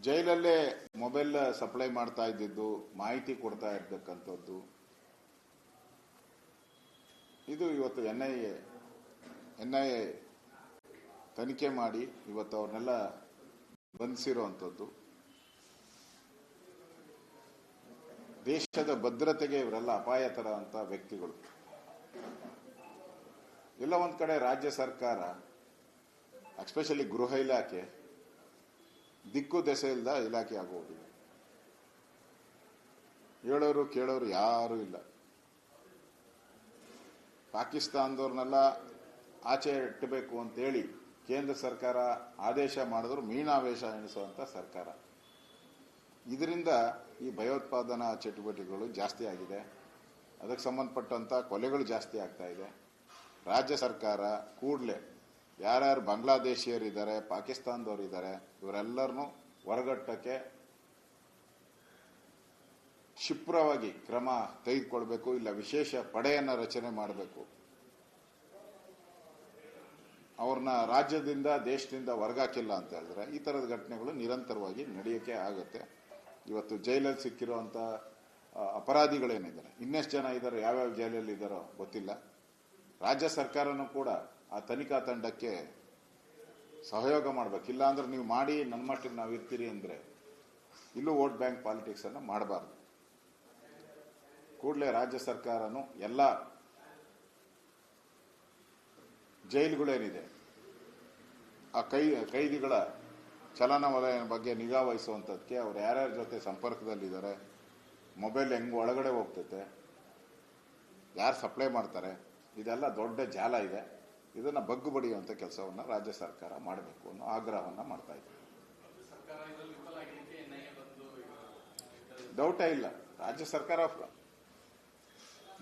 ಜೈಲಲ್ಲೇ mobile supply ಮಾಡ್ತಾ ಇದ್ದಿದ್ದು, ಮಾಹಿತಿ ಕೊಡ್ತಾ ಇರ್ತಕ್ಕಂಥದ್ದು, ಇದು ಇವತ್ತು ಎನ್ಐಎ ತನಿಖೆ ಮಾಡಿ ಇವತ್ತು ಅವ್ರನ್ನೆಲ್ಲ ಬಂಧಿಸಿರುವಂಥದ್ದು. ದೇಶದ ಭದ್ರತೆಗೆ ಇವರೆಲ್ಲ ಅಪಾಯಕರ ಅಂತ ವ್ಯಕ್ತಿಗಳು. ಎಲ್ಲ ಒಂದ್ ಕಡೆ ರಾಜ್ಯ ಸರ್ಕಾರ, ಎಸ್ಪೆಷಲಿ ಗೃಹ ಇಲಾಖೆ ದಿಕ್ಕು ದೆಸೆ ಇಲ್ಲದ ಇಲಾಖೆ ಆಗೋಗಿದೆ. ಹೇಳೋರು ಕೇಳೋರು ಯಾರೂ ಇಲ್ಲ. ಪಾಕಿಸ್ತಾನದವ್ರನ್ನೆಲ್ಲ ಆಚೆ ಇಟ್ಟಬೇಕು ಅಂತೇಳಿ ಕೇಂದ್ರ ಸರ್ಕಾರ ಆದೇಶ ಮಾಡಿದ್ರು ಮೀನಾವೇಶ ಎಣಿಸುವಂತ ಸರ್ಕಾರ. ಇದರಿಂದ ಈ ಭಯೋತ್ಪಾದನಾ ಚಟುವಟಿಕೆಗಳು ಜಾಸ್ತಿ ಆಗಿದೆ. ಅದಕ್ಕೆ ಸಂಬಂಧಪಟ್ಟಂತ ಕೊಲೆಗಳು ಜಾಸ್ತಿ ಆಗ್ತಾ ಇದೆ. ರಾಜ್ಯ ಸರ್ಕಾರ ಕೂಡಲೇ ಯಾರ್ಯಾರು ಬಾಂಗ್ಲಾದೇಶಿಯರಿದ್ದಾರೆ, ಪಾಕಿಸ್ತಾನದವರು ಇದ್ದಾರೆ, ಇವರೆಲ್ಲರನ್ನು ಹೊರಗಟ್ಟಕ್ಕೆ ಕ್ಷಿಪ್ರವಾಗಿ ಕ್ರಮ ತೆಗೆದುಕೊಳ್ಬೇಕು. ಇಲ್ಲ ವಿಶೇಷ ಪಡೆಯನ್ನ ರಚನೆ ಮಾಡಬೇಕು. ಅವ್ರನ್ನ ರಾಜ್ಯದಿಂದ ದೇಶದಿಂದ ಹೊರಗಾಕಿಲ್ಲ ಅಂತ ಹೇಳಿದ್ರೆ ಈ ತರದ ಘಟನೆಗಳು ನಿರಂತರವಾಗಿ ನಡೆಯಕ್ಕೆ ಆಗುತ್ತೆ. ಇವತ್ತು ಜೈಲಲ್ಲಿ ಸಿಕ್ಕಿರುವಂತ ಅಪರಾಧಿಗಳೇನಿದ್ದಾರೆ, ಇನ್ನೆಷ್ಟು ಜನ ಇದ್ದಾರೆ, ಯಾವ್ಯಾವ ಜೈಲಲ್ಲಿ ಇದ್ದಾರೋ ಗೊತ್ತಿಲ್ಲ. ರಾಜ್ಯ ಸರ್ಕಾರನೂ ಕೂಡ ಆ ತನಿಖಾ ತಂಡಕ್ಕೆ ಸಹಯೋಗ ಮಾಡಬೇಕಿಲ್ಲ. ಅಂದ್ರೆ ನೀವು ಮಾಡಿ ನನ್ನ ಮಟ್ಟಿಗೆ ನಾವು ಇರ್ತೀರಿ ಅಂದ್ರೆ ಇಲ್ಲೂ ವೋಟ್ ಬ್ಯಾಂಕ್ ಪಾಲಿಟಿಕ್ಸ್ ಅನ್ನು ಮಾಡಬಾರ್ದು. ಕೂಡಲೇ ರಾಜ್ಯ ಸರ್ಕಾರನು ಎಲ್ಲ ಜೈಲುಗಳೇನಿದೆ ಆ ಕೈದಿಗಳ ಚಲನವಲನ ಬಗ್ಗೆ ನಿಗಾ ವಹಿಸುವಂಥದ್ದಕ್ಕೆ ಅವ್ರು ಯಾರ್ಯಾರ ಜೊತೆ ಸಂಪರ್ಕದಲ್ಲಿದ್ದಾರೆ, ಮೊಬೈಲ್ ಹೆಂಗ್ ಒಳಗಡೆ ಹೋಗ್ತೈತೆ, ಯಾರು ಸಪ್ಲೈ ಮಾಡ್ತಾರೆ, ಇದೆಲ್ಲ ದೊಡ್ಡ ಜಾಲ ಇದೆ. ಇದನ್ನ ಬಗ್ಗು ಬಡಿಯುವಂತ ಕೆಲಸವನ್ನ ರಾಜ್ಯ ಸರ್ಕಾರ ಮಾಡಬೇಕು ಅನ್ನೋ ಆಗ್ರಹವನ್ನ ಮಾಡ್ತಾ ಇದ್ದಾರೆ. ಡೌಟೇ ಇಲ್ಲ. ರಾಜ್ಯ ಸರ್ಕಾರ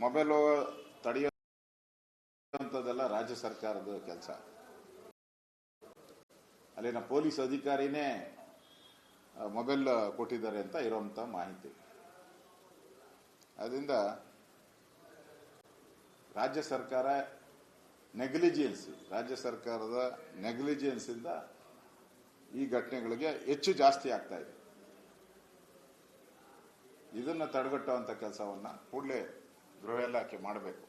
ಮೊಬೈಲ್ ತಡೆಯುವಂಥದ್ದೆಲ್ಲ ರಾಜ್ಯ ಸರ್ಕಾರದ ಕೆಲಸ. ಅಲ್ಲಿನ ಪೊಲೀಸ್ ಅಧಿಕಾರಿನೇ ಮೊಬೈಲ್ ಕೊಟ್ಟಿದ್ದಾರೆ ಅಂತ ಇರುವಂತ ಮಾಹಿತಿ. ಅದರಿಂದ ರಾಜ್ಯ ಸರ್ಕಾರ ರಾಜ್ಯ ಸರ್ಕಾರದ ನೆಗ್ಲಿಜಿಯನ್ಸ್ ಇಂದ ಈ ಘಟನೆಗಳಿಗೆ ಹೆಚ್ಚು ಜಾಸ್ತಿ ಆಗ್ತಾ ಇದೆ. ಇದನ್ನ ತಡೆಗಟ್ಟುವಂತ ಕೆಲಸವನ್ನ ಕೂಡಲೇ ಗೃಹ ಇಲಾಖೆ ಮಾಡಬೇಕು.